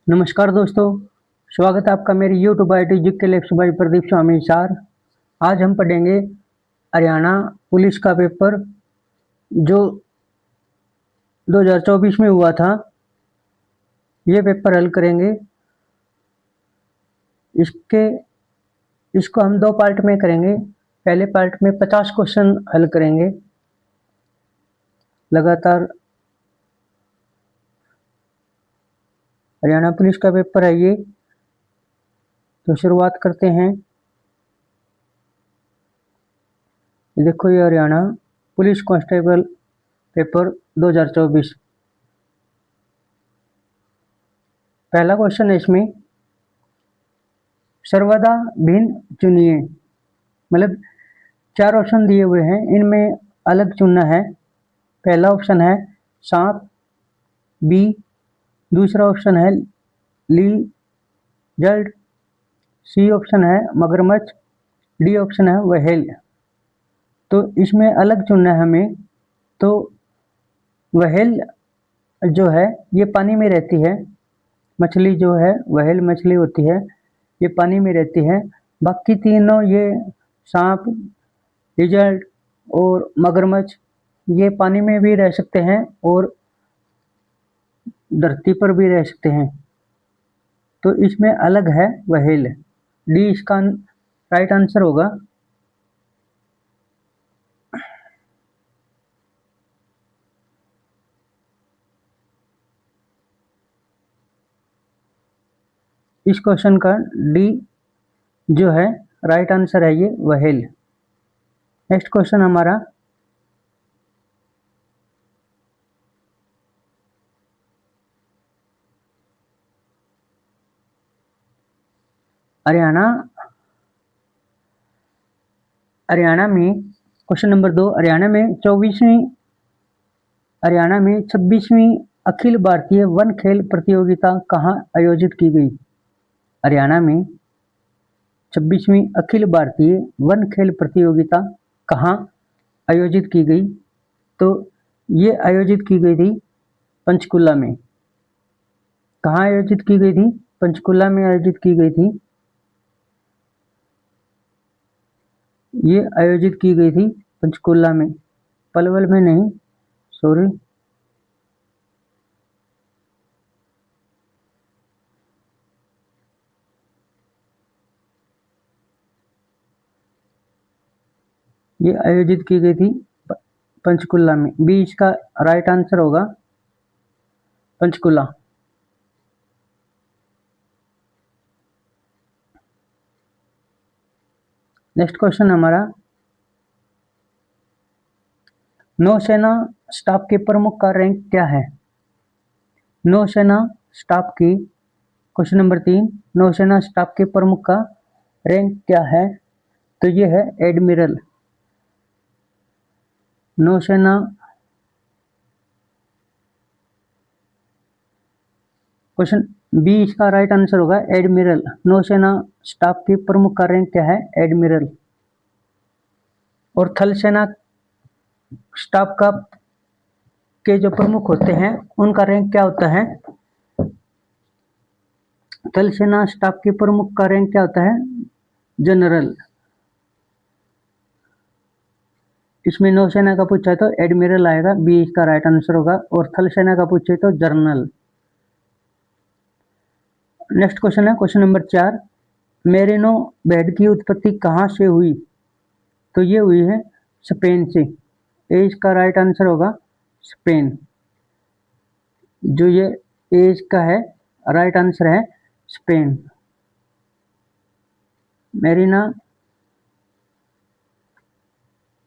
नमस्कार दोस्तों, स्वागत है आपका मेरी YouTube IT. GK lecture by Pradeep Swami sir. आज हम पढ़ेंगे हरियाणा पुलिस का पेपर जो 2024 में हुआ था। ये पेपर हल करेंगे। इसको हम दो पार्ट में करेंगे। पहले पार्ट में 50 क्वेश्चन हल करेंगे लगातार। हरियाणा पुलिस का पेपर है ये, तो शुरुआत करते हैं। देखो, ये हरियाणा पुलिस कांस्टेबल पेपर 2024। पहला क्वेश्चन है इसमें, सर्वदा भिन्न चुनिए। मतलब 4 ऑप्शन दिए हुए हैं, इनमें अलग चुनना है। पहला ऑप्शन है सांप, बी। दूसरा ऑप्शन है लीजर्ड, सी ऑप्शन है मगरमच्छ, डी ऑप्शन है व्हेल। तो इसमें अलग चुनना है हमें। तो व्हेल जो है ये पानी में रहती है। मछली जो है व्हेल मछली होती है, ये पानी में रहती है। बाकी तीनों, ये सांप, लिजर्ड और मगरमच्छ, ये पानी में भी रह सकते हैं और धरती पर भी रह सकते हैं। तो इसमें अलग है व्हेल। डी इसका राइट आंसर होगा। इस क्वेश्चन का डी जो है राइट आंसर है, ये व्हेल। नेक्स्ट क्वेश्चन हमारा, हरियाणा में क्वेश्चन नंबर 2, हरियाणा में 26वीं अखिल भारतीय वन खेल प्रतियोगिता कहाँ आयोजित की गई? हरियाणा में 26वीं अखिल भारतीय वन खेल प्रतियोगिता कहाँ आयोजित की गई? तो ये आयोजित की गई थी पंचकुला में। कहाँ आयोजित की गई थी? पंचकुला में आयोजित की गई थी। ये आयोजित की गई थी पंचकुला में, पलवल में नहीं, सॉरी। ये आयोजित की गई थी पंचकुला में। बी इसका राइट आंसर होगा, पंचकुला। नेक्स्ट क्वेश्चन हमारा, नौसेना स्टाफ के प्रमुख का रैंक क्या है? नौसेना स्टाफ की, क्वेश्चन नंबर 3, नौसेना स्टाफ के प्रमुख का रैंक क्या है? तो ये है एडमिरल। नौसेना क्वेश्चन बी इसका राइट आंसर होगा, एडमिरल। नौसेना स्टाफ के प्रमुख का रैंक क्या है? एडमिरल। और थल सेना स्टाफ का के जो प्रमुख होते हैं उनका रैंक क्या होता है? थल सेना स्टाफ के प्रमुख का रैंक क्या होता है? जनरल। इसमें नौसेना का पूछा है तो एडमिरल आएगा, बी इसका राइट आंसर होगा। और थल सेना का पूछे तो जनरल। नेक्स्ट क्वेश्चन है क्वेश्चन नंबर 4, मेरिनो भेड़ की उत्पत्ति कहाँ से हुई? तो ये हुई है स्पेन से। ए इसका राइट आंसर होगा, स्पेन। जो ये ए इसका है राइट आंसर है, स्पेन। मेरिना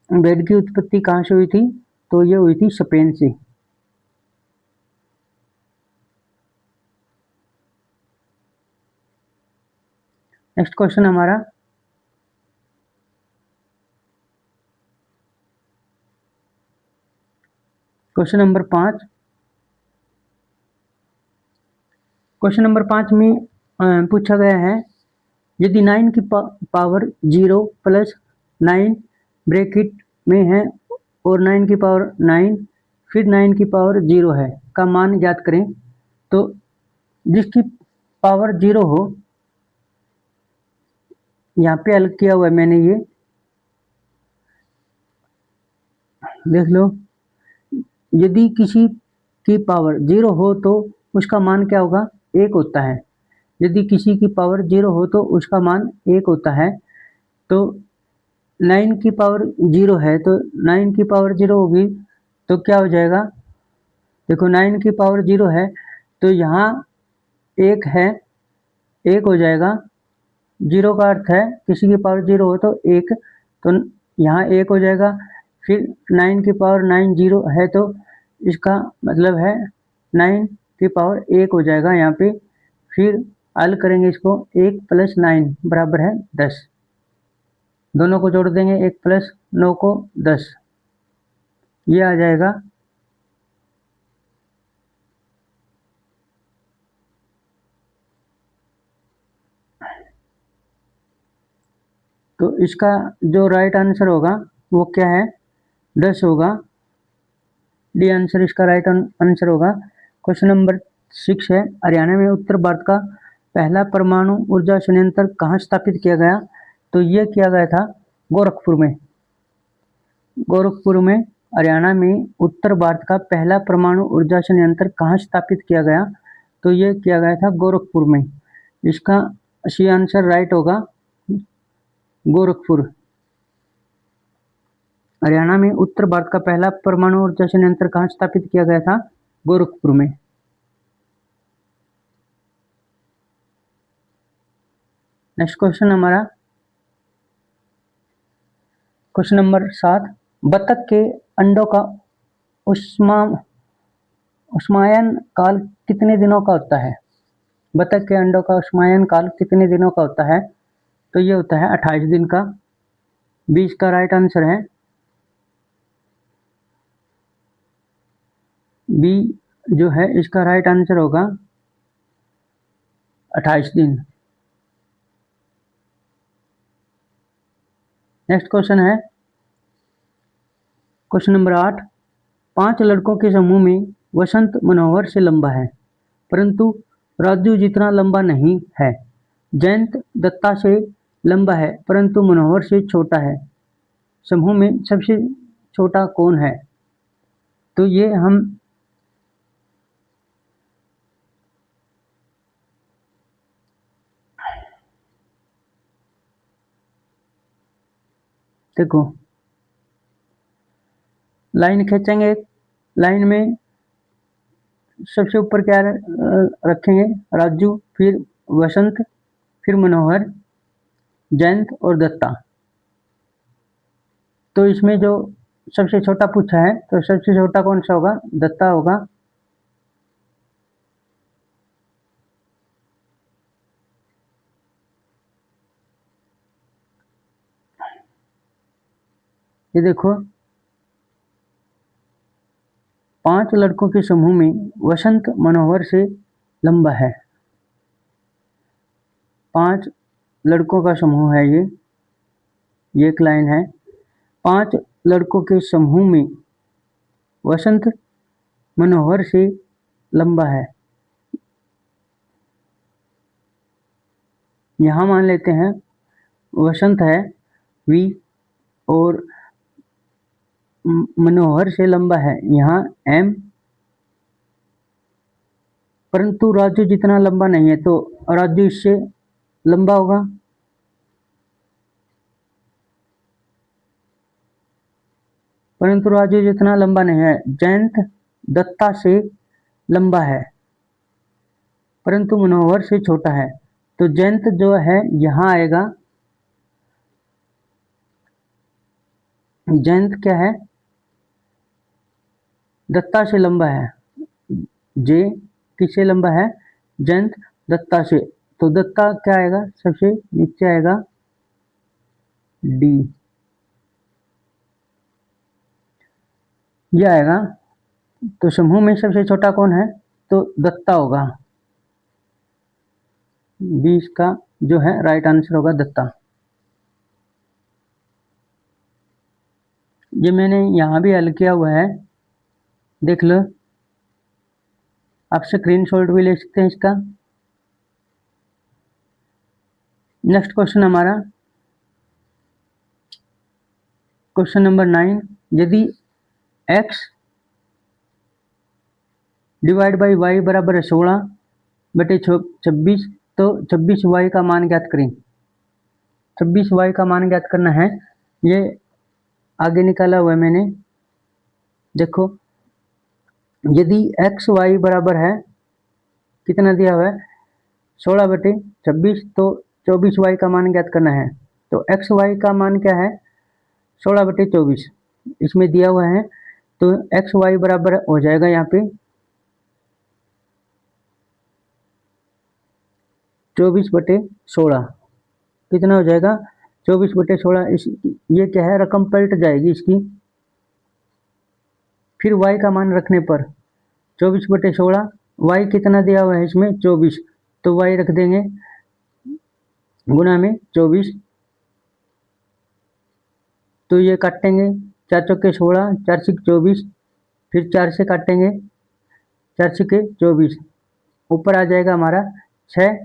भेड़ की उत्पत्ति कहाँ से हुई थी? तो ये हुई थी स्पेन से। नेक्स्ट क्वेश्चन हमारा, क्वेश्चन नंबर 5। क्वेश्चन नंबर 5 में पूछा गया है, यदि 9 की पावर 0 प्लस 9 ब्रैकेट में है और 9 की पावर 9 फिर 9 की पावर 0 है का मान ज्ञात करें। तो जिसकी पावर 0 हो, यहाँ पे हल किया हुआ है मैंने, ये देख लो। यदि किसी की पावर 0 हो तो उसका मान क्या होगा, 1 होता है। यदि किसी की पावर 0 हो तो उसका मान 1 होता है। तो 9 की पावर 0 है, तो 9 की पावर 0 होगी तो क्या हो जाएगा, देखो 9 की पावर 0 है तो यहाँ 1 है, 1 हो जाएगा। 0 का अर्थ है किसी की पावर 0 हो तो 1, तो यहाँ 1 हो जाएगा। फिर 9 की पावर 9 0 है तो इसका मतलब है 9 की पावर 1 हो जाएगा यहाँ पे। फिर हल करेंगे इसको, 1 + 9 बराबर है 10। दोनों को जोड़ देंगे, 1 + 9 को 10, ये आ जाएगा। तो इसका जो राइट आंसर होगा वो क्या है, 10 होगा। डी आंसर इसका राइट आंसर होगा। क्वेश्चन नंबर 6 है, हरियाणा में उत्तर भारत का पहला परमाणु ऊर्जा संयंत्र कहाँ स्थापित किया गया, तो ये किया गया था गोरखपुर में। गोरखपुर में, हरियाणा में उत्तर भारत का पहला परमाणु ऊर्जा संयंत्र कहाँ स्थापित किया गया, तो ये किया गया था गोरखपुर में। इसका सी आंसर राइट होगा, गोरखपुर। हरियाणा में उत्तर भारत का पहला परमाणु ऊर्जा संयंत्र कहाँ स्थापित किया गया था, गोरखपुर में। नेक्स्ट क्वेश्चन हमारा क्वेश्चन नंबर 7, बतख के अंडों का उष्मायन काल कितने दिनों का होता है। बतख के अंडों का उष्मायन काल कितने दिनों का होता है, तो ये होता है 28 दिन का। 20 का राइट आंसर है, बी जो है इसका राइट आंसर होगा 28 दिन। नेक्स्ट क्वेश्चन है क्वेश्चन नंबर 8, 5 लड़कों के समूह में वसंत मनोहर से लंबा है परंतु राजू जितना लंबा नहीं है। जयंत दत्ता से लंबा है परंतु मनोहर से छोटा है। समूह में सबसे छोटा कौन है, तो ये हम देखो लाइन खींचेंगे, लाइन में सबसे ऊपर क्या रखेंगे, राजू, फिर वसंत, फिर मनोहर, जयंत और दत्ता। तो इसमें जो सबसे छोटा पूछा है तो सबसे छोटा कौन सा होगा, दत्ता होगा। ये देखो 5 लड़कों के समूह में वसंत मनोहर से लंबा है। 5 लड़कों का समूह है ये एक लाइन है। 5 लड़कों के समूह में वसंत मनोहर से लंबा है। यहाँ मान लेते हैं वसंत है वी और मनोहर से लंबा है यहाँ एम, परंतु राजू जितना लंबा नहीं है तो राजू इससे लंबा होगा। परंतु राजू जितना लंबा नहीं है। जयंत दत्ता से लंबा है परंतु मनोहर से छोटा है, तो जयंत जो है यहाँ आएगा। जयंत क्या है, दत्ता से लंबा है। जे किससे लंबा है, जयंत दत्ता से, तो दत्ता क्या आएगा, सबसे नीचे आएगा डी, ये आएगा। तो समूह में सबसे छोटा कौन है, तो दत्ता होगा। 20 का जो है राइट आंसर होगा दत्ता। ये मैंने यहाँ भी हल किया हुआ है, देख लो, आप स्क्रीनशॉट भी ले सकते हैं इसका। नेक्स्ट क्वेश्चन हमारा क्वेश्चन नंबर 9, यदि x डिवाइड बाई वाई बराबर है 16 बटे 26, तो 26y का मान ज्ञात करें। 26y का मान ज्ञात करना है, ये आगे निकाला हुआ है मैंने। देखो, यदि एक्स वाई बराबर है, कितना दिया हुआ है 16 बटे 26, तो 24y का मान ज्ञात करना है। तो एक्स वाई का मान क्या है 16 बटे 24, इसमें दिया हुआ है। तो एक्स वाई बराबर हो जाएगा यहाँ पे 24 बटे 16, कितना हो जाएगा 24 बटे 16। इस ये क्या है, रकम पलट जाएगी इसकी। फिर y का मान रखने पर 24 बटे 16, y कितना दिया हुआ है इसमें 24, तो y रख देंगे गुना में 24। तो ये काटेंगे 4 चौके 16, 4 छिक 24, फिर 4 से काटेंगे 4 छिके 24, ऊपर आ जाएगा हमारा 6,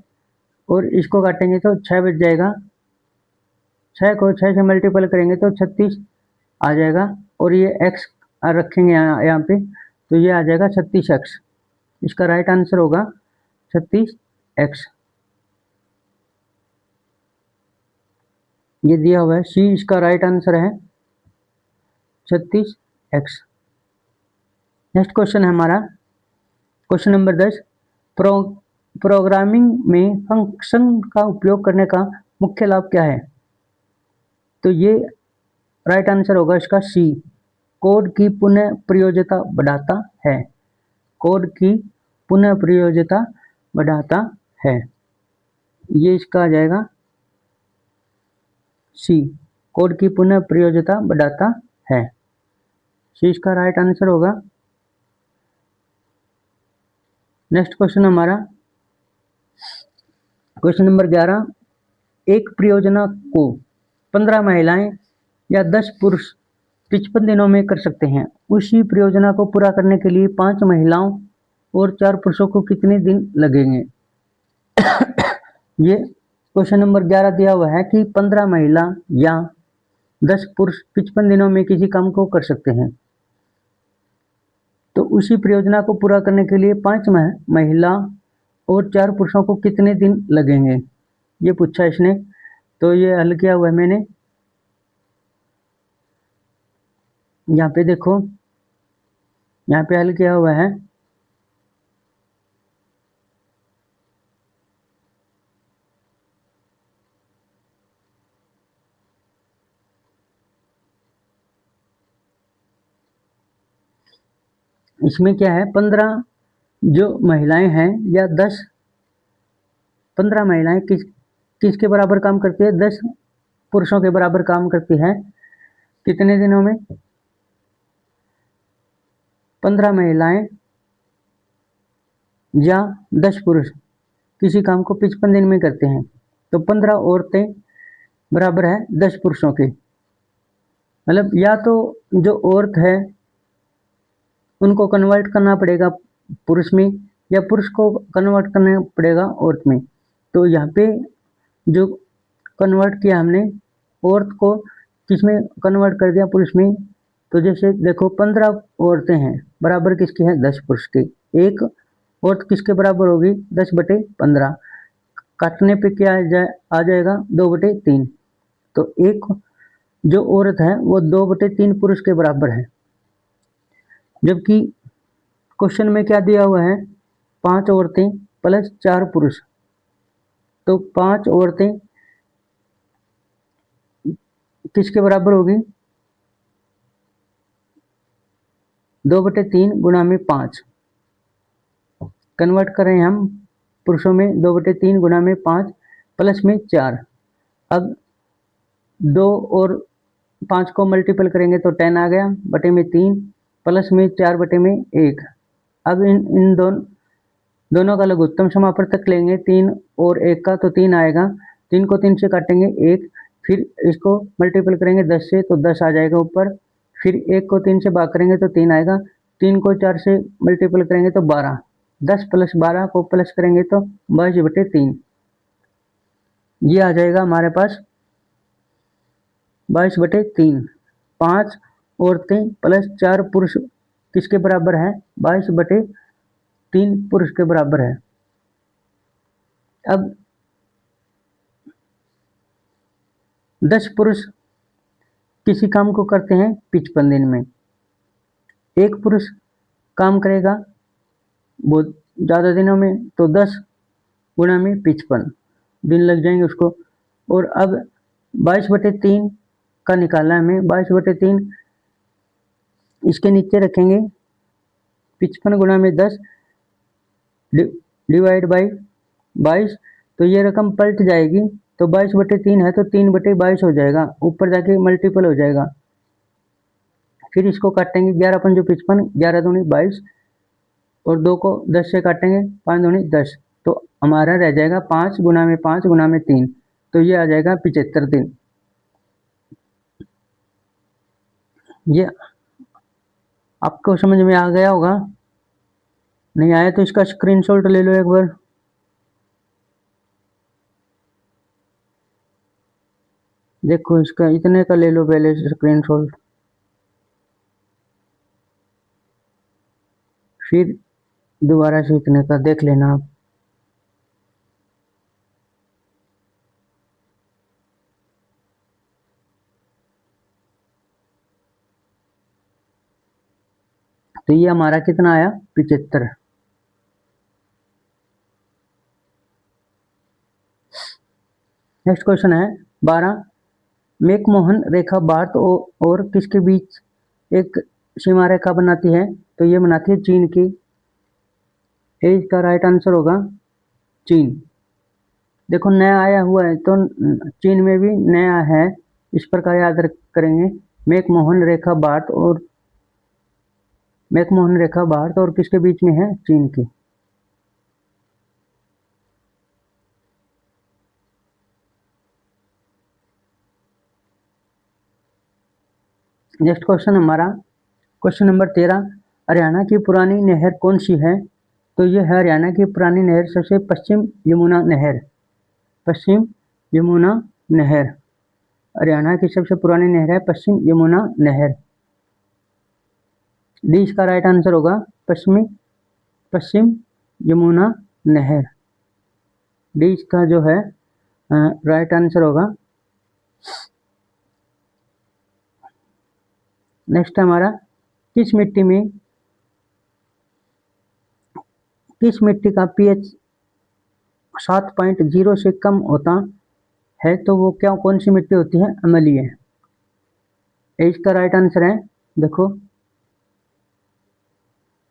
और इसको काटेंगे तो 6 बच जाएगा। 6 को 6 से मल्टीपल करेंगे तो 36 आ जाएगा, और ये x रखेंगे यहाँ पे, तो ये आ जाएगा 36x। इसका राइट आंसर होगा 36x। ये दिया हुआ है सी, इसका राइट आंसर है 36x। नेक्स्ट क्वेश्चन है हमारा क्वेश्चन नंबर 10, प्रोग्रामिंग में फंक्शन का उपयोग करने का मुख्य लाभ क्या है। तो ये राइट आंसर होगा इसका सी, कोड की पुनः प्रयोज्यता बढ़ाता है। कोड की पुनः प्रयोज्यता बढ़ाता है, ये इसका आ जाएगा सी, कोड की पुनः प्रयोज्यता बढ़ाता है। सी इसका राइट आंसर होगा। नेक्स्ट क्वेश्चन हमारा क्वेश्चन नंबर 11, एक परियोजना को 15 महिलाएं या 10 पुरुष 55 दिनों में कर सकते हैं। उसी परियोजना को पूरा करने के लिए 5 महिलाओं और 4 पुरुषों को कितने दिन लगेंगे। ये क्वेश्चन नंबर 11 दिया हुआ है कि 15 महिला या 10 पुरुष 55 दिनों में किसी काम को कर सकते हैं। तो उसी परियोजना को पूरा करने के लिए 5 महिला और 4 पुरुषों को कितने दिन लगेंगे, ये पूछा इसने। तो ये हल किया हुआ है मैंने। यहाँ पे देखो, यहाँ पे हल किया हुआ है। इसमें क्या है, 15 जो महिलाएं हैं या 15 महिलाएं किसके बराबर काम करती है, 10 पुरुषों के बराबर काम करती है। कितने दिनों में, 15 महिलाएं या 10 पुरुष किसी काम को 55 दिन में करते हैं। तो 15 औरतें बराबर है 10 पुरुषों के। मतलब या तो जो औरत है उनको कन्वर्ट करना पड़ेगा पुरुष में, या पुरुष को कन्वर्ट करना पड़ेगा औरत में। तो यहाँ पे जो कन्वर्ट किया हमने, औरत को किसमें कन्वर्ट कर दिया, पुरुष में। तो जैसे देखो 15 औरतें हैं बराबर किसकी है, 10 पुरुष की। एक औरत किसके बराबर होगी, 10 बटे 15, काटने पे क्या आ जाएगा 2 बटे 3। तो एक जो औरत है वो 2 बटे 3 पुरुष के बराबर है। जबकि क्वेश्चन में क्या दिया हुआ है, 5 औरतें प्लस 4 पुरुष। तो 5 औरतें किसके बराबर होगी, 2 बटे 3 गुणा में 5। कन्वर्ट करें हम पुरुषों में, 2 बटे 3 गुणा में 5 प्लस में 4। अब 2 और 5 को मल्टीपल करेंगे तो 10 आ गया, बटे में 3 प्लस में 4 बटे में 1। अब इन दोनों का लघुत्तम समापवर्तक लेंगे 3 और 1 का, तो 3 आएगा। 3 को 3 से काटेंगे 1, फिर इसको मल्टीपल करेंगे 10 से तो 10 आ जाएगा ऊपर। फिर 1 को 3 से भाग करेंगे तो 3 आएगा। 3 को 4 से मल्टीपल करेंगे तो 12। 10 प्लस 12 को प्लस करेंगे तो 22 बटे 3। ये आ जाएगा हमारे पास 22/3। 5 औरतें प्लस 4 पुरुष किसके बराबर है? 22/3 पुरुष के बराबर है। अब 10 पुरुष किसी काम को करते हैं 55 दिन में। एक पुरुष काम करेगा बहुत ज़्यादा दिनों में, तो 10 गुणा में 55 दिन लग जाएंगे उसको। और अब 22/3 का निकालना है हमें। 22/3 इसके नीचे रखेंगे, 55 गुणा में 10 डिवाइड बाई 22, तो ये रकम पलट जाएगी। तो 22/3 है तो 3/22 हो जाएगा, ऊपर जाके मल्टीपल हो जाएगा। फिर इसको काटेंगे, 11×5 = 55, 11 दूनी 22, और 2 को 10 से काटेंगे, 5 दूनी 10, तो हमारा रह जाएगा 5 गुणा में 5 गुणा में 3, तो ये आ जाएगा 75 दिन। ये आपको समझ में आ गया होगा? नहीं आया तो इसका स्क्रीनशॉट ले लो एक बार। देखो इसका इतने का ले लो पहले स्क्रीनशॉट, फिर दोबारा से इतने का देख लेना आप। तो ये हमारा कितना आया? 75। नेक्स्ट क्वेश्चन है 12। मैकमोहन रेखा भारत और किसके बीच एक सीमा रेखा बनाती है? तो ये बनाती है चीन की। ए इसका राइट आंसर होगा चीन। देखो नया आया हुआ है तो चीन में भी नया है, इस प्रकार याद करेंगे। मैकमोहन रेखा भारत और किसके बीच में है? चीन की। नेक्स्ट क्वेश्चन हमारा क्वेश्चन नंबर 13। हरियाणा की पुरानी नहर कौन सी है? तो ये है हरियाणा की पुरानी नहर, सबसे पश्चिम यमुना नहर। पश्चिम यमुना नहर हरियाणा की सबसे पुरानी नहर है, पश्चिम यमुना नहर। डी इसका राइट आंसर होगा पश्चिम यमुना नहर। डी इसका जो है राइट आंसर होगा। नेक्स्ट हमारा किस मिट्टी का पीएच 7.0 से कम होता है? तो वो क्या कौन सी मिट्टी होती है? अम्लीय। इसका राइट आंसर है, देखो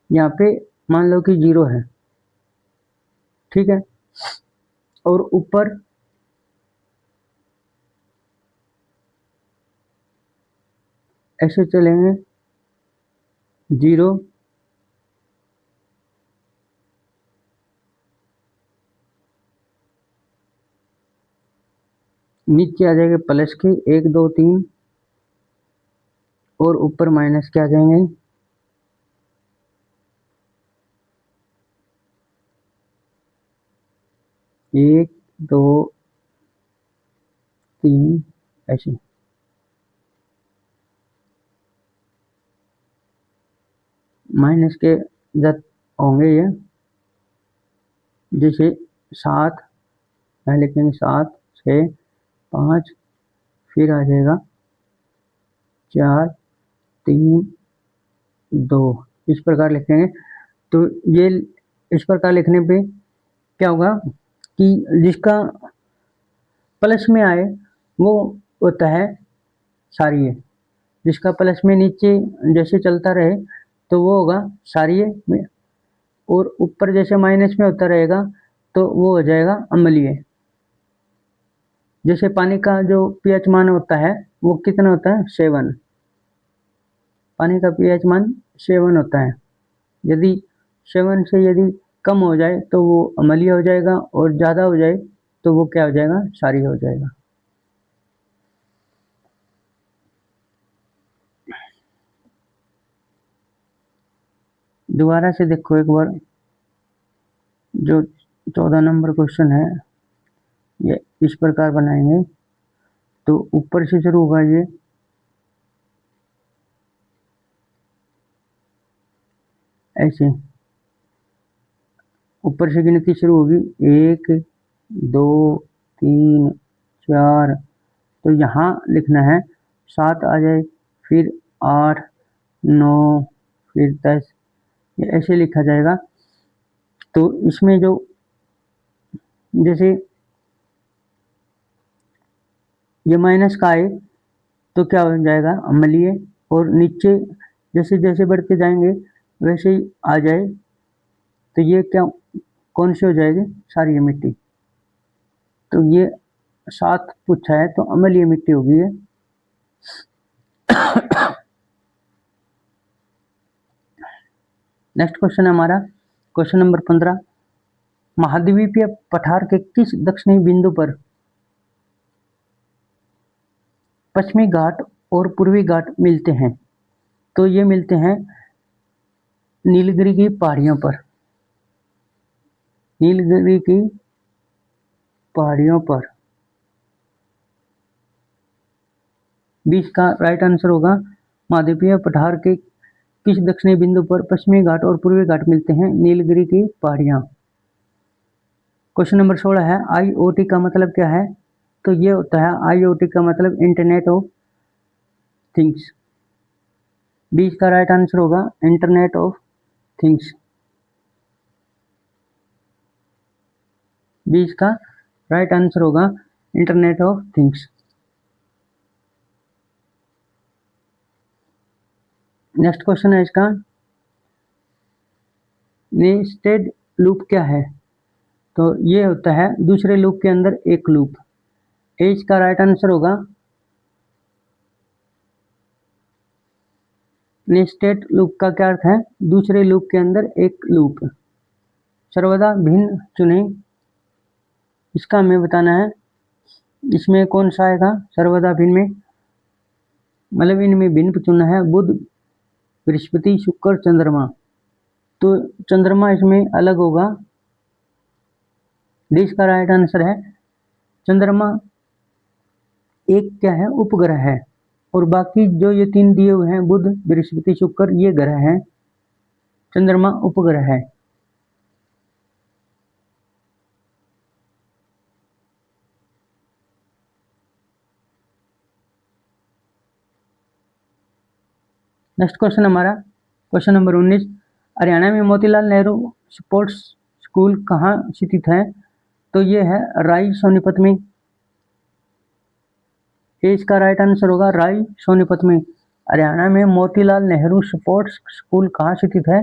यहाँ पे मान लो कि 0 है, ठीक है, और ऊपर ऐसे चलेंगे 0, नीचे आ जाएंगे प्लस के 1 2 3, और ऊपर माइनस के आ जाएंगे 1 2 3, ऐसे माइनस के जब होंगे ये, जैसे 7 है लिखेंगे 7 6 5, फिर आ जाएगा 4 3 2, इस प्रकार लिखेंगे। तो ये इस प्रकार लिखने पे क्या होगा कि जिसका प्लस में आए वो होता है क्षारीय, जिसका प्लस में नीचे जैसे चलता रहे तो वो होगा क्षारीय में, और ऊपर जैसे माइनस में होता रहेगा तो वो हो जाएगा अम्लीय। जैसे पानी का जो पीएच मान होता है वो कितना होता है? 7। पानी का पीएच मान 7 होता है। यदि 7 से यदि कम हो जाए तो वो अम्लीय हो जाएगा, और ज़्यादा हो जाए तो वो क्या हो जाएगा? क्षारीय हो जाएगा। दोबारा से देखो एक बार, जो 14 नंबर क्वेश्चन है ये इस प्रकार बनाएंगे तो ऊपर से शुरू होगा ये ऐसे, ऊपर से गिनती शुरू होगी 1 2 3 4, तो यहाँ लिखना है 7 आ जाए, फिर 8 9 फिर 10, ये ऐसे लिखा जाएगा। तो इसमें जो जैसे ये माइनस का आए तो क्या हो जाएगा अम्लीय, और नीचे जैसे जैसे बढ़ते जाएंगे वैसे ही आ जाए तो ये क्या कौन सी हो जाएगी क्षारीय मिट्टी। तो ये 7 पूछा है तो अम्लीय मिट्टी होगी ये। नेक्स्ट क्वेश्चन है हमारा क्वेश्चन नंबर 15, महाद्वीपीय पठार के किस दक्षिणी बिंदु पर पश्चिमी घाट और पूर्वी घाट मिलते हैं? तो ये मिलते हैं नीलगिरी की पहाड़ियों पर, नीलगिरी की पहाड़ियों पर। 20 का राइट आंसर होगा महाद्वीपीय पठार के किस दक्षिणी बिंदु पर पश्चिमी घाट और पूर्वी घाट मिलते हैं? नीलगिरी की पहाड़ियां। क्वेश्चन नंबर 16 है आईओटी का मतलब क्या है? तो ये होता है आईओटी का मतलब इंटरनेट ऑफ थिंग्स। 20 का राइट आंसर होगा इंटरनेट ऑफ थिंग्स। 20 का राइट आंसर होगा internet of things. Next question है इसका, नेस्टेड लूप क्या है? तो ये होता है दूसरे लूप के अंदर एक लूप। इसका राइट आंसर होगा नेस्टेड लूप का क्या अर्थ है? दूसरे लूप के अंदर एक लूप। सर्वदा भिन्न चुने, इसका हमें बताना है इसमें कौन सा आएगा सर्वदा भिन्न में, मतलब इनमें भिन्न चुनना है बुध बृहस्पति शुक्र चंद्रमा। तो चंद्रमा इसमें अलग होगा। 20 का राइट आंसर है चंद्रमा एक क्या है उपग्रह है, और बाकी जो ये 3 दिए हुए हैं बुध बृहस्पति शुक्र ये ग्रह हैं, चंद्रमा उपग्रह है। नेक्स्ट क्वेश्चन हमारा क्वेश्चन नंबर 19, हरियाणा में मोतीलाल नेहरू स्पोर्ट्स स्कूल कहाँ स्थित है? तो ये है राई सोनीपत में। इसका राइट आंसर होगा राई सोनीपत में। हरियाणा में मोतीलाल नेहरू स्पोर्ट्स स्कूल कहाँ स्थित है?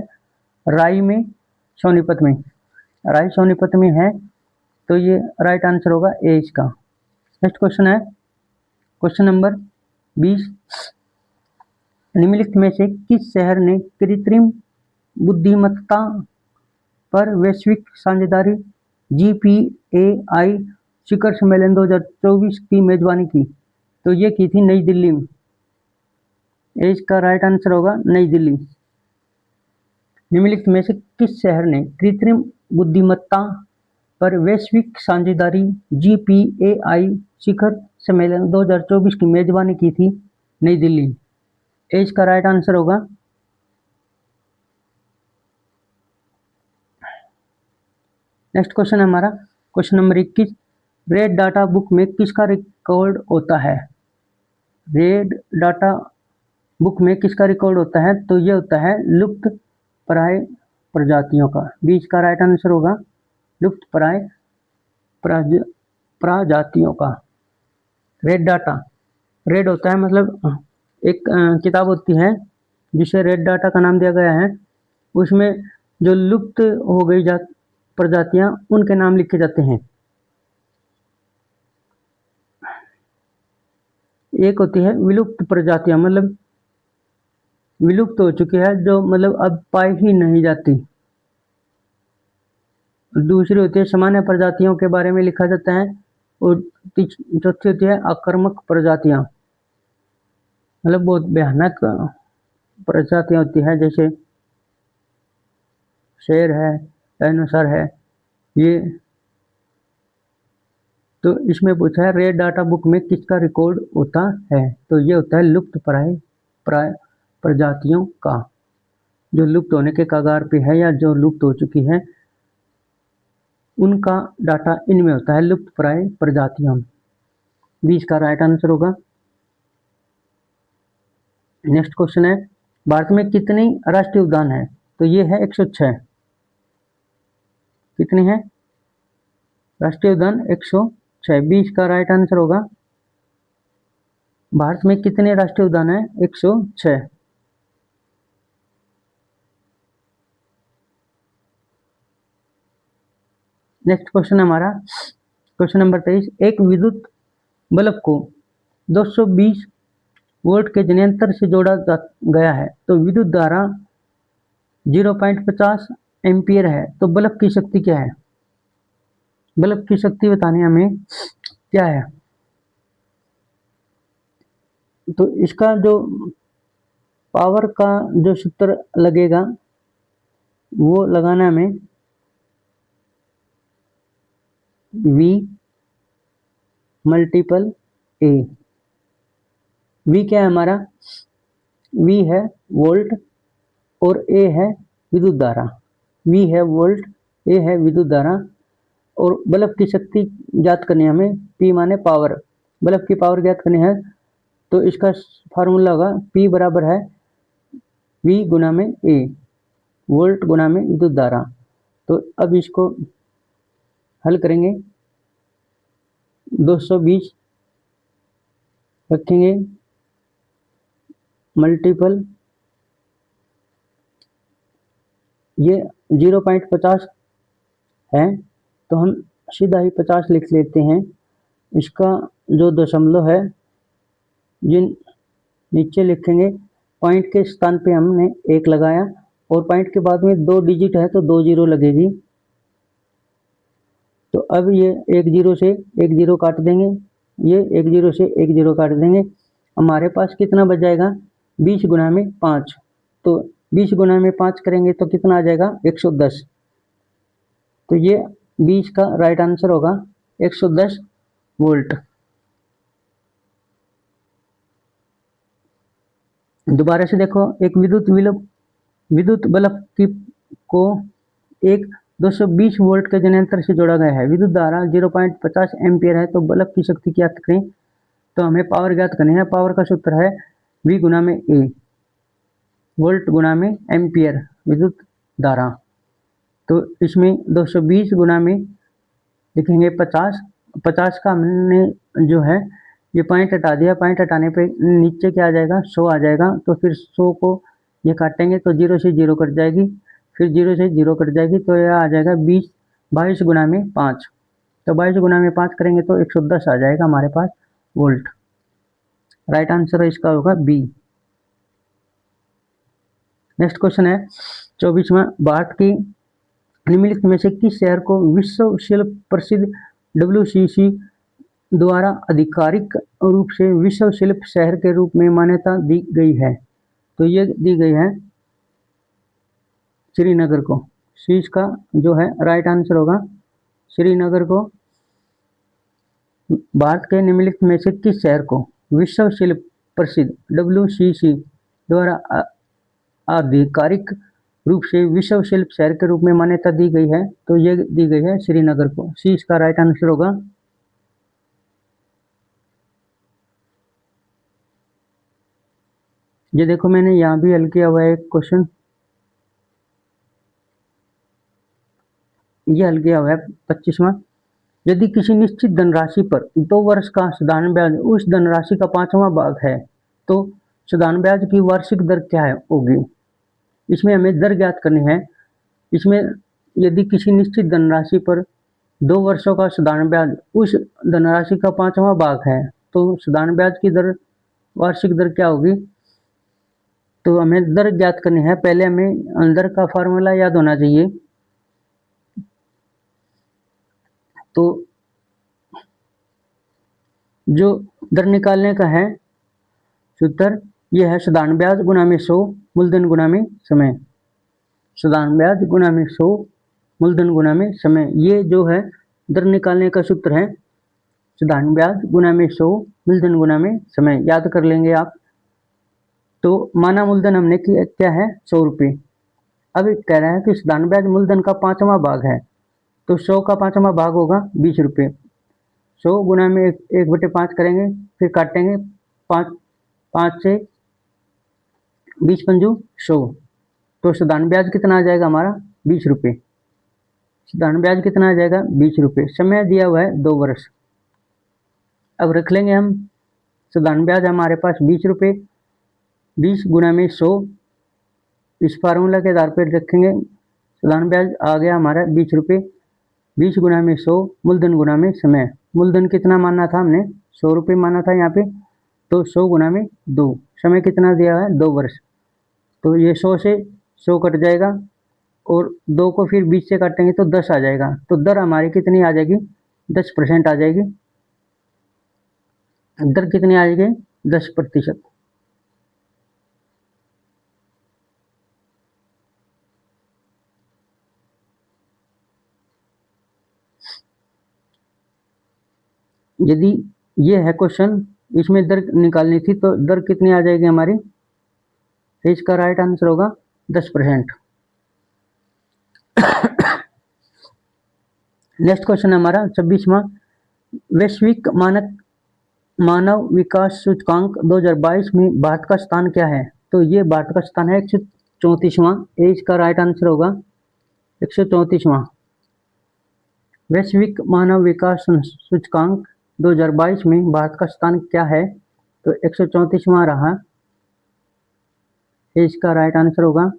राई में सोनीपत में, राई सोनीपत में है, तो ये राइट आंसर होगा ए इसका। नेक्स्ट क्वेश्चन है क्वेश्चन नंबर 20, निम्नलिखित में से किस शहर ने कृत्रिम बुद्धिमत्ता पर वैश्विक साझेदारी GPAI शिखर सम्मेलन 2024 की मेजबानी की? तो ये की थी नई दिल्ली में। इसका राइट आंसर होगा नई दिल्ली। निम्नलिखित में से किस शहर ने कृत्रिम बुद्धिमत्ता पर वैश्विक साझेदारी GPAI शिखर सम्मेलन 2024 की मेजबानी की थी? नई दिल्ली। इसका राइट आंसर होगा नेक्स्ट क्वेश्चन है हमारा question number 21, red data book में किसका रिकॉर्ड होता है? रेड डाटा बुक में किसका रिकॉर्ड होता है? तो ये होता है लुप्त प्राय प्रजातियों का। 20 का राइट आंसर होगा लुप्त प्राय प्रजातियों का। रेड डाटा, रेड होता है मतलब एक किताब होती है जिसे रेड डाटा का नाम दिया गया है, उसमें जो लुप्त हो गई प्रजातियां उनके नाम लिखे जाते हैं। एक होती है विलुप्त प्रजातियां, मतलब विलुप्त हो चुकी है जो मतलब अब पाई ही नहीं जाती। दूसरी होती है सामान्य प्रजातियों के बारे में लिखा जाता है, और चौथी होती है आक्रामक प्रजातियां, मतलब बहुत भयानक प्रजातियां होती है, जैसे शेर है, डायनासोर है, ये तो इसमें पूछा है रेड डाटा बुक में किसका रिकॉर्ड होता है, तो ये होता है लुप्त प्राय प्रजातियों का, जो लुप्त होने के कगार पे है या जो लुप्त हो चुकी है उनका डाटा इनमें होता है, लुप्त प्राय प्रजातियों। 20 का राइट आंसर होगा। नेक्स्ट क्वेश्चन है भारत में कितने राष्ट्रीय उद्यान है, तो ये है 106। कितने हैं राष्ट्रीय उद्यान? 106। 20 का राइट आंसर होगा। भारत में कितने राष्ट्रीय उद्यान है? 106। नेक्स्ट क्वेश्चन हमारा क्वेश्चन नंबर 23। एक विद्युत बल्ब को 220 वोल्ट के जनरेटर से जोड़ा गया है, तो विद्युत धारा 0.50 एम्पियर है, तो बल्ब की शक्ति क्या है? बल्ब की शक्ति बतानी हमें क्या है, तो इसका जो पावर का जो सूत्र लगेगा वो लगाना हमें V मल्टीपल A। V क्या है हमारा? V है वोल्ट और A है विद्युत धारा। V है वोल्ट, A है विद्युत धारा, और बल्ब की शक्ति ज्ञात करनी है हमें, P माने पावर, बल्ब की पावर ज्ञात करनी है, तो इसका फार्मूला होगा P बराबर है V गुना में A, वोल्ट गुना में विद्युत धारा। तो अब इसको हल करेंगे, 220 रखेंगे मल्टीपल, ये 0.50 है तो हम सीधा ही 50 लिख लेते हैं। इसका जो दशमलव है ये नीचे लिखेंगे, पॉइंट के स्थान पे हमने 1 लगाया और पॉइंट के बाद में 2 डिजिट है तो 2 जीरो लगेगी। तो अब ये 1 जीरो से 1 जीरो काट देंगे, ये 1 जीरो से 1 जीरो काट देंगे, हमारे पास कितना बच जाएगा? 20 गुना में 5। तो 20 गुना में 5 करेंगे तो कितना आ जाएगा? 110। तो ये 20 का राइट आंसर होगा 110 वोल्ट। दोबारा से देखो, एक विद्युत बल्ब की को एक 220 वोल्ट के जनरेटर से जोड़ा गया है, विद्युत धारा 0.50 एम्पियर है, तो बल्ब की शक्ति ज्ञात करें, तो हमें पावर ज्ञात करनी है। पावर का सूत्र है V गुना में A, वोल्ट गुना में एम्पियर विद्युत धारा। तो इसमें 220 गुना में लिखेंगे 50, 50 का हमने जो है ये पॉइंट हटा दिया, पॉइंट हटाने पे नीचे क्या आ जाएगा? 100 आ जाएगा। तो फिर 100 को ये काटेंगे तो 0 से 0 कट जाएगी, फिर 0 से 0 कट जाएगी, तो यह आ जाएगा 22 गुना में 5। तो 22 गुना में 5 करेंगे तो 110 आ जाएगा हमारे पास वोल्ट। राइट आंसर इसका होगा B। नेक्स्ट क्वेश्चन है 24वां। भारत की निम्नलिखित में से किस शहर को विश्व शिल्प प्रसिद्ध WCC द्वारा आधिकारिक रूप से विश्व शिल्प शहर के रूप में मान्यता दी गई है? तो ये दी गई है श्रीनगर को। सी इसका जो है राइट आंसर होगा श्रीनगर को। भारत के निम्नलिखित में से किस शहर को विश्व शिल्प प्रसिद्ध WCC द्वारा आधिकारिक रूप से विश्व शिल्प शहर के रूप में मान्यता दी गई है? तो ये दी गई है श्रीनगर को। सी इसका राइट आंसर होगा। ये देखो मैंने यहाँ भी हल किया हुआ है एक क्वेश्चन, ये हल किया हुआ है 25वां। यदि किसी निश्चित धनराशि पर 2 वर्ष का साधारण ब्याज उस धनराशि का 5वां भाग है, तो साधारण ब्याज की वार्षिक दर क्या है होगी? इसमें हमें दर ज्ञात करनी है। इसमें यदि किसी निश्चित धनराशि पर 2 वर्षों का साधारण ब्याज उस धनराशि का 5वां भाग है, तो साधारण ब्याज की दर वार्षिक दर क्या होगी? तो हमें दर ज्ञात करनी है। पहले हमें दर का फार्मूला याद होना चाहिए। तो जो दर निकालने का है सूत्र ये है साधारण ब्याज गुना में 100 मूलधन गुना में समय। साधारण ब्याज गुना में 100 मूलधन गुना में समय, ये जो है दर निकालने का सूत्र है। साधारण ब्याज गुना में 100 मूलधन गुना में समय, याद कर लेंगे आप। तो माना मूलधन हमने क्या है 100 रुपये। अब कह रहा है कि साधारण ब्याज मूलधन का 5वां भाग है, तो 100 का 5वां भाग होगा 20 रुपये। 100 गुना में 1/5 करेंगे, फिर काटेंगे 5 से 20 पंजू 100, तो साधारण ब्याज कितना आ जाएगा हमारा 20 रुपये। साधारण ब्याज कितना आ जाएगा 20 रुपये। समय दिया हुआ है 2 वर्ष। अब रख लेंगे हम साधारण ब्याज हमारे पास 20 रुपये, 20 गुना में 100, इस फार्मूला के आधार पर रखेंगे। साधारण ब्याज आ गया हमारा 20 रुपये, 20 गुना में 100 मूलधन गुना में समय। मूलधन कितना माना था हमने 100 रुपये माना था यहाँ पे, तो 100 गुना में 2, समय कितना दिया है 2 वर्ष। तो ये 100 से 100 कट जाएगा और 2 को फिर 20 से काटेंगे तो 10 आ जाएगा। तो दर हमारी कितनी आ जाएगी 10% आ जाएगी। दर कितनी आ जाएगी 10%। यदि ये है क्वेश्चन, इसमें दर निकालनी थी तो दर कितनी आ जाएगी हमारी, तो इसका राइट आंसर होगा 10%। नेक्स्ट क्वेश्चन हमारा 26वां, वैश्विक मानव विकास सूचकांक 2022 में भारत का स्थान क्या है। तो ये भारत का स्थान है 134वां, इसका राइट आंसर होगा 134वां। वैश्विक मानव विकास सूचकांक 2022 में भारत का स्थान क्या है, तो 134वां रहा, इसका राइट आंसर होगा।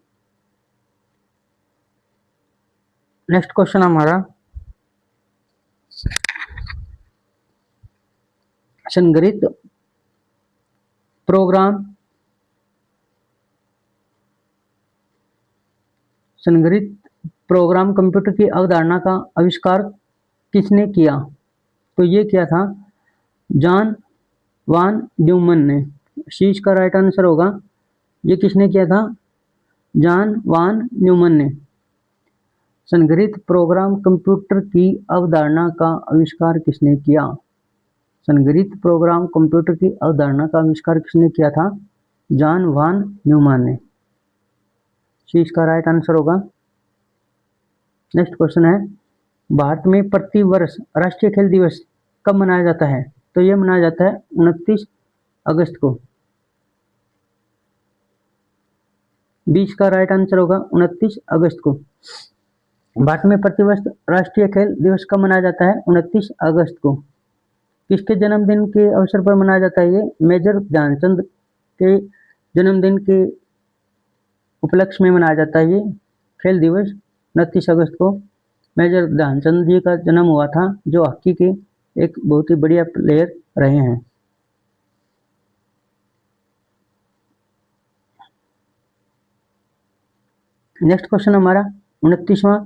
नेक्स्ट क्वेश्चन हमारा संगठित प्रोग्राम कंप्यूटर की अवधारणा का आविष्कार किसने किया। तो ये किया था जॉन वान न्यूमन ने, सी का राइट आंसर होगा। ये किसने किया था जॉन वान न्यूमन ने। संगठित प्रोग्राम कंप्यूटर की अवधारणा का आविष्कार किसने किया। संगठित प्रोग्राम कंप्यूटर की अवधारणा का आविष्कार किसने किया था, जॉन वान न्यूमन ने, सी का राइट आंसर होगा। नेक्स्ट क्वेश्चन है, भारत में प्रति वर्ष राष्ट्रीय खेल दिवस कब मनाया जाता है। तो ये मनाया जाता है 29 अगस्त को। 20 का राइट आंसर होगा 29 अगस्त को। भारत में प्रतिवर्ष राष्ट्रीय खेल दिवस कब मनाया जाता है 29 अगस्त को। किसके जन्मदिन के अवसर पर मनाया जाता है ये, मेजर ध्यानचंद के जन्मदिन के उपलक्ष्य में मनाया जाता है ये खेल दिवस 29 अगस्त को। मेजर ध्यानचंद जी का जन्म हुआ था, जो हॉकी के एक बहुत ही बढ़िया प्लेयर रहे हैं। नेक्स्ट क्वेश्चन हमारा 29वां,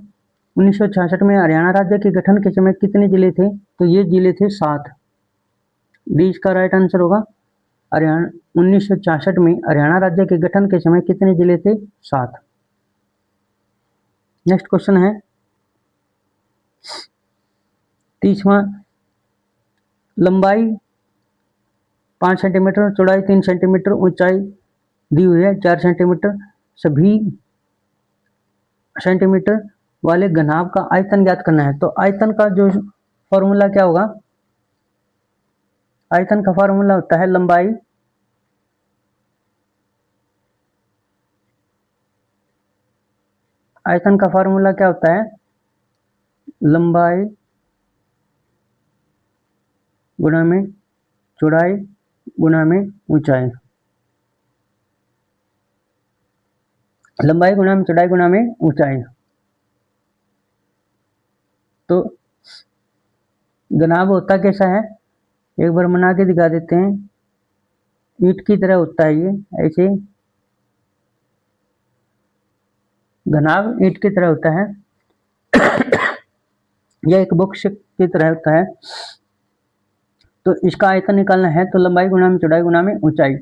1966 में हरियाणा राज्य के गठन के समय कितने जिले थे। तो ये जिले थे 7, डी इसका राइट आंसर होगा। हरियाणा 1966 में हरियाणा राज्य के गठन के समय कितने जिले थे 7। नेक्स्ट क्वेश्चन है 30वां, लंबाई 5 सेंटीमीटर, चौड़ाई 3 सेंटीमीटर, ऊंचाई दी हुई है 4 सेंटीमीटर, सभी सेंटीमीटर वाले घनाभ का आयतन ज्ञात करना है। तो आयतन का जो फॉर्मूला क्या होगा, आयतन का फॉर्मूला होता है लंबाई आयतन का फॉर्मूला क्या होता है, लंबाई गुणा में चौड़ाई गुणा में ऊंचाई। लंबाई गुणा में चौड़ाई गुणा में ऊंचाई। तो घनाभ होता कैसा है, एक बार बना के दिखा देते हैं। ईंट की तरह होता है ये, ऐसे घनाभ ईंट की तरह होता है। यह एक बॉक्स की तरह होता है। तो इसका आयतन निकालना है, तो लंबाई गुणा में चौड़ाई गुणा में ऊंचाई।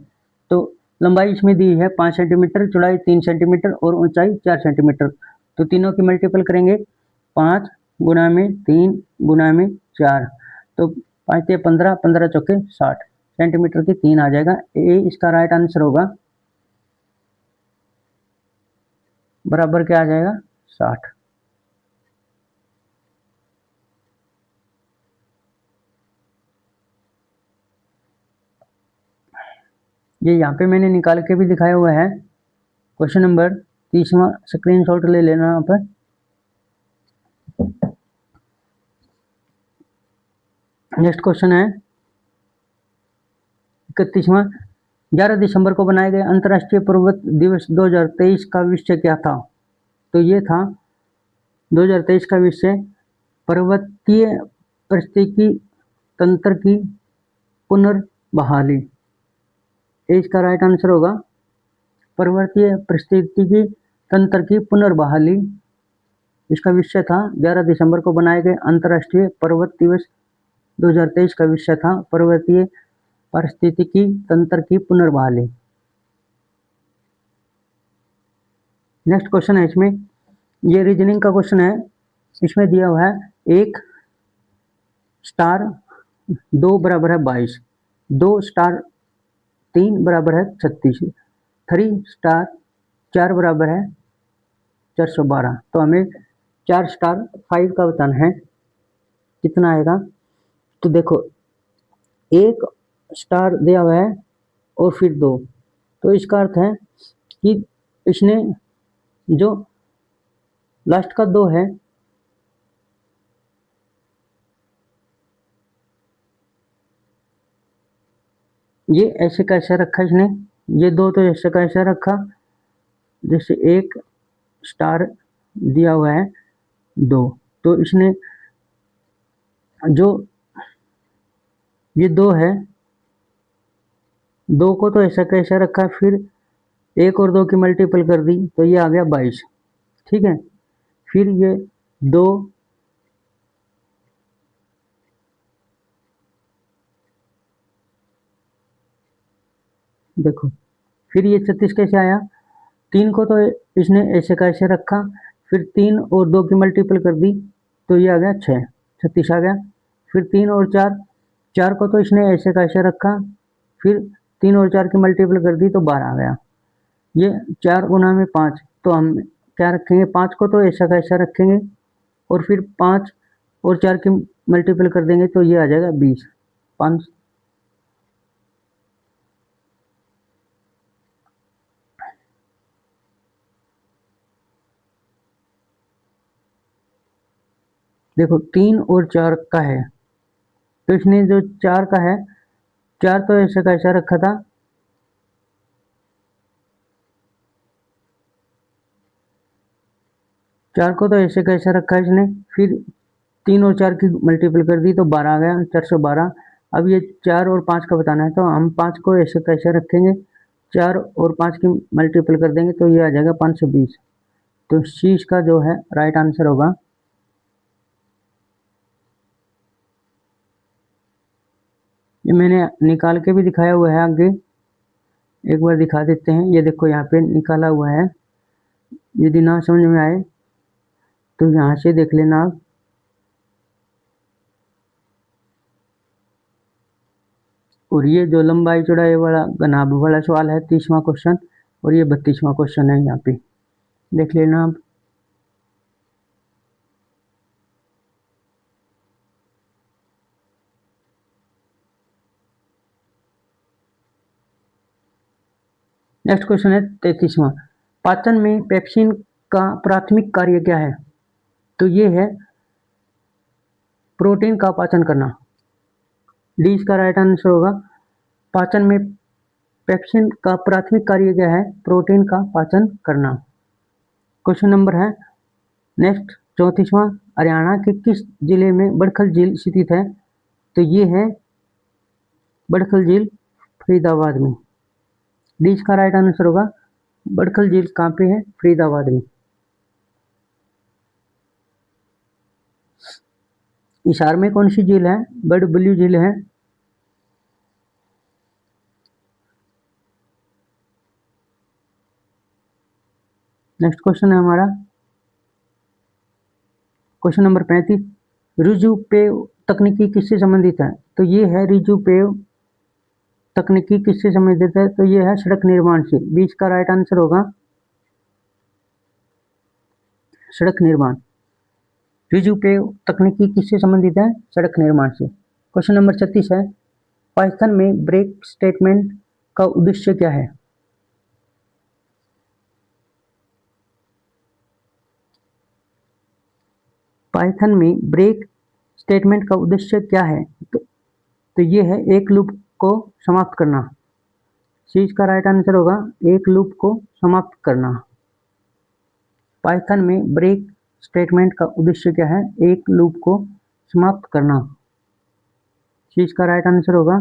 तो लंबाई इसमें दी है 5 सेंटीमीटर, चौड़ाई 3 सेंटीमीटर और ऊंचाई 4 सेंटीमीटर। तो तीनों की मल्टीपल करेंगे, 5 गुणा में 3 गुणा में 4, तो 5 ते 15, 15 चौके 60 सेंटीमीटर की 3 आ जाएगा। ए इसका राइट आंसर होगा। बराबर क्या आ जाएगा? 60। ये यहाँ पे मैंने निकाल के भी दिखाया हुआ है। क्वेश्चन नंबर 30वां स्क्रीनशॉट ले लेना यहाँ पर। नेक्स्ट क्वेश्चन है 31वां। 11 दिसंबर को बनाए गए अंतर्राष्ट्रीय पर्वत दिवस 2023 का विषय क्या था? तो ये था 2023 का विषय पर्वतीय पारिस्थितिकी तंत्र की पुनर्बहाली। इसका राइट आंसर होगा पर्वतीय पारिस्थितिकी तंत्र की पुनर्बहाली। इसका विषय था 11 दिसंबर को बनाए गए अंतर्राष्ट्रीय पर्वत दिवस 2023 का विषय था पर्वतीय पारिस्थितिकी तंत्र की पुनर्बहाली। नेक्स्ट क्वेश्चन है इसमें, ये रीजनिंग का क्वेश्चन है। इसमें दिया हुआ है 1 स्टार 2 बराबर है 22, 2 स्टार 3 बराबर है 36, 3 स्टार 4 बराबर है 412। तो हमें 4 स्टार 5 का बताना है, कितना आएगा? तो देखो 1 स्टार दिया हुआ है और फिर 2, तो इसका अर्थ है कि इसने जो लास्ट का 2 है ये ऐसे कैसे रखा इसने, ये 2 तो ऐसे कैसे रखा, जैसे 1 स्टार दिया हुआ है 2, तो इसने जो ये 2 है 2 को तो ऐसा कैसे रखा, फिर 1 और 2 की मल्टीपल कर दी तो ये आ गया 22। ठीक है, फिर ये 2 देखो, फिर ये 36 कैसे आया, 3 को तो इसने ऐसे कैसे रखा, फिर 3 और 2 की मल्टीपल कर दी तो ये आ गया 6, 36 आ गया। फिर 3 और 4, 4 को तो इसने ऐसे कैसे रखा, फिर 3 और 4 की मल्टीपल कर दी तो 12 आ गया। ये 4 गुना में 5, तो हम क्या रखेंगे, 5 को तो ऐसा कैसा रखेंगे और फिर 5 और 4 की मल्टीपल कर देंगे तो ये आ जाएगा 20, 5। देखो 3 और 4 का है, तो इसने जो 4 का है, 4 तो ऐसे कैसा रखा था, 4 को तो ऐसे कैसे रखा है इसने, फिर 3 और 4 की मल्टीपल कर दी तो 12 आ गया, 412। अब ये 4 और 5 का बताना है, तो हम 5 को ऐसे कैसे रखेंगे, 4 और 5 की मल्टीपल कर देंगे तो ये आ जाएगा 520। तो सी इसका जो है राइट आंसर होगा। ये मैंने निकाल के भी दिखाया हुआ है, आगे एक बार दिखा देते हैं। ये देखो यहाँ पे निकाला हुआ है, यदि ना समझ में आए तो यहाँ से देख लेना आप। और ये जो लंबाई चौड़ाई वाला घनाभ वाला सवाल है 30वां क्वेश्चन, और ये 32वां क्वेश्चन है, यहाँ पे देख लेना आप। नेक्स्ट क्वेश्चन है 33वां। पाचन में पेप्सिन का प्राथमिक कार्य क्या है? तो ये है प्रोटीन का पाचन करना। डी इसका राइट आंसर होगा। पाचन में पेप्सिन का प्राथमिक कार्य क्या है? प्रोटीन का पाचन करना। क्वेश्चन नंबर है नेक्स्ट 34वां। हरियाणा के किस जिले में बड़खल झील स्थित है? तो ये है बड़खल झील फरीदाबाद में। डी इसका राइट आंसर होगा। बड़खल झील कहाँ पे है? फरीदाबाद में। हिसार में कौन सी झील है? बड़ बलियू झील है। नेक्स्ट क्वेश्चन है हमारा क्वेश्चन नंबर 35। रिजुपेव तकनीकी किससे संबंधित है? तो ये है रिजुपेव तकनीकी किससे संबंधित है? तो ये है सड़क निर्माण से। बीच का राइट आंसर होगा सड़क निर्माण। रिजुपेव तकनीकी किससे संबंधित है? सड़क निर्माण से। क्वेश्चन नंबर 36 है, पाइथन में ब्रेक स्टेटमेंट का उद्देश्य क्या है? पाइथन में ब्रेक स्टेटमेंट का उद्देश्य क्या है? तो ये है एक लूप को समाप्त करना। सी का राइट आंसर होगा एक लूप को समाप्त करना। पाइथन में ब्रेक स्टेटमेंट का उद्देश्य क्या है? एक लूप को समाप्त करना। सी का राइट आंसर होगा।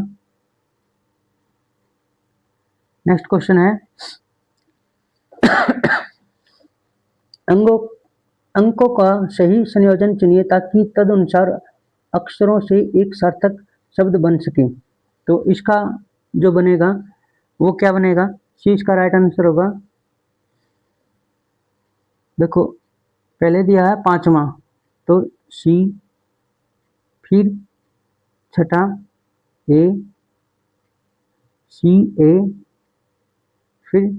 नेक्स्ट क्वेश्चन है, अंकों का सही संयोजन चुनिए ताकि तदनुसार अक्षरों से एक सार्थक शब्द बन सके। तो इसका जो बनेगा वो क्या बनेगा? सी इसका राइट आंसर होगा। देखो पहले दिया है 5वां, तो सी, फिर छठा ए, सी ए, फिर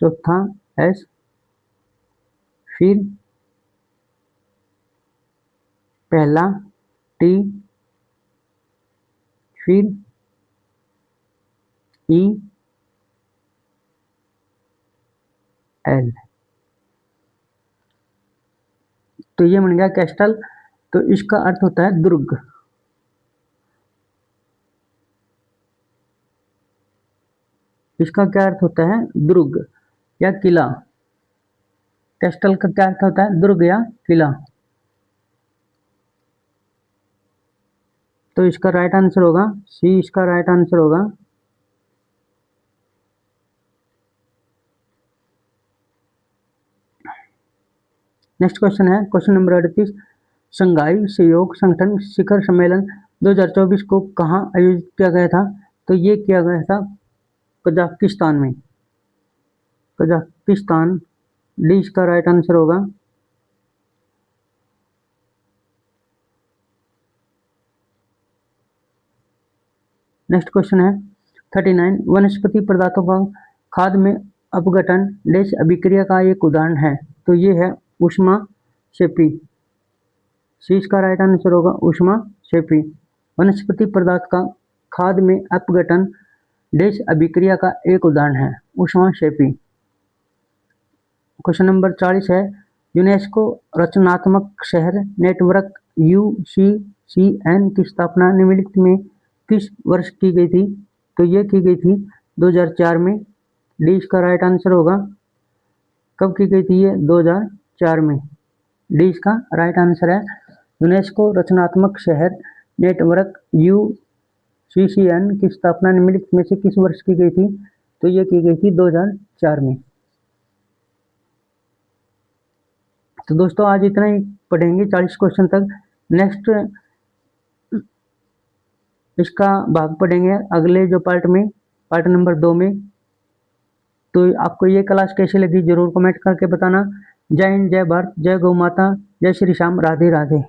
चौथा एस, फिर पहला टी, फिर ई एल। तो ये बन गया कैस्टल। तो इसका अर्थ होता है दुर्ग। इसका क्या अर्थ होता है? दुर्ग या किला। कैस्टल का क्या अर्थ होता है? दुर्ग या किला। तो इसका राइट आंसर होगा सी। इसका राइट आंसर होगा। नेक्स्ट क्वेश्चन है, क्वेश्चन नंबर 38, शंघाई सहयोग संगठन शिखर सम्मेलन 2024 को कहाँ आयोजित किया गया था? तो ये किया गया था कजाकिस्तान में। कजाकिस्तान। डी इसका राइट आंसर होगा। नेक्स्ट क्वेश्चन है 39, वनस्पति पदार्थों का खाद में अपघटन डेश अभिक्रिया का एक उदाहरण है। तो ये है ऊष्मा शेपी। सी इसका राइट आंसर होगा ऊष्मा शेपी। वनस्पति पदार्थ का खाद में अपघटन डेश अभिक्रिया का एक उदाहरण है ऊष्मा शेपी। क्वेश्चन नंबर 40 है, यूनेस्को रचनात्मक शहर नेटवर्क UCCN की स्थापना निम्नलिखित में किस वर्ष की गई थी? तो ये की गई थी 2004 में। डी इसका राइट आंसर होगा। कब की गई थी ये? 2004 में। डी इसका राइट आंसर है। यूनेस्को रचनात्मक शहर नेटवर्क UCCN की स्थापना निम्नलिखित में से किस वर्ष की गई थी? तो ये की गई थी 2004 में। तो दोस्तों आज इतना ही पढ़ेंगे 40 क्वेश्चन तक। नेक्स्ट इसका भाग पढ़ेंगे अगले जो पार्ट में, पार्ट नंबर 2 में। तो आपको ये क्लास कैसी लगी जरूर कमेंट करके बताना। जय हिंद, जय भारत, जय गौ माता, जय श्री श्याम, राधे राधे।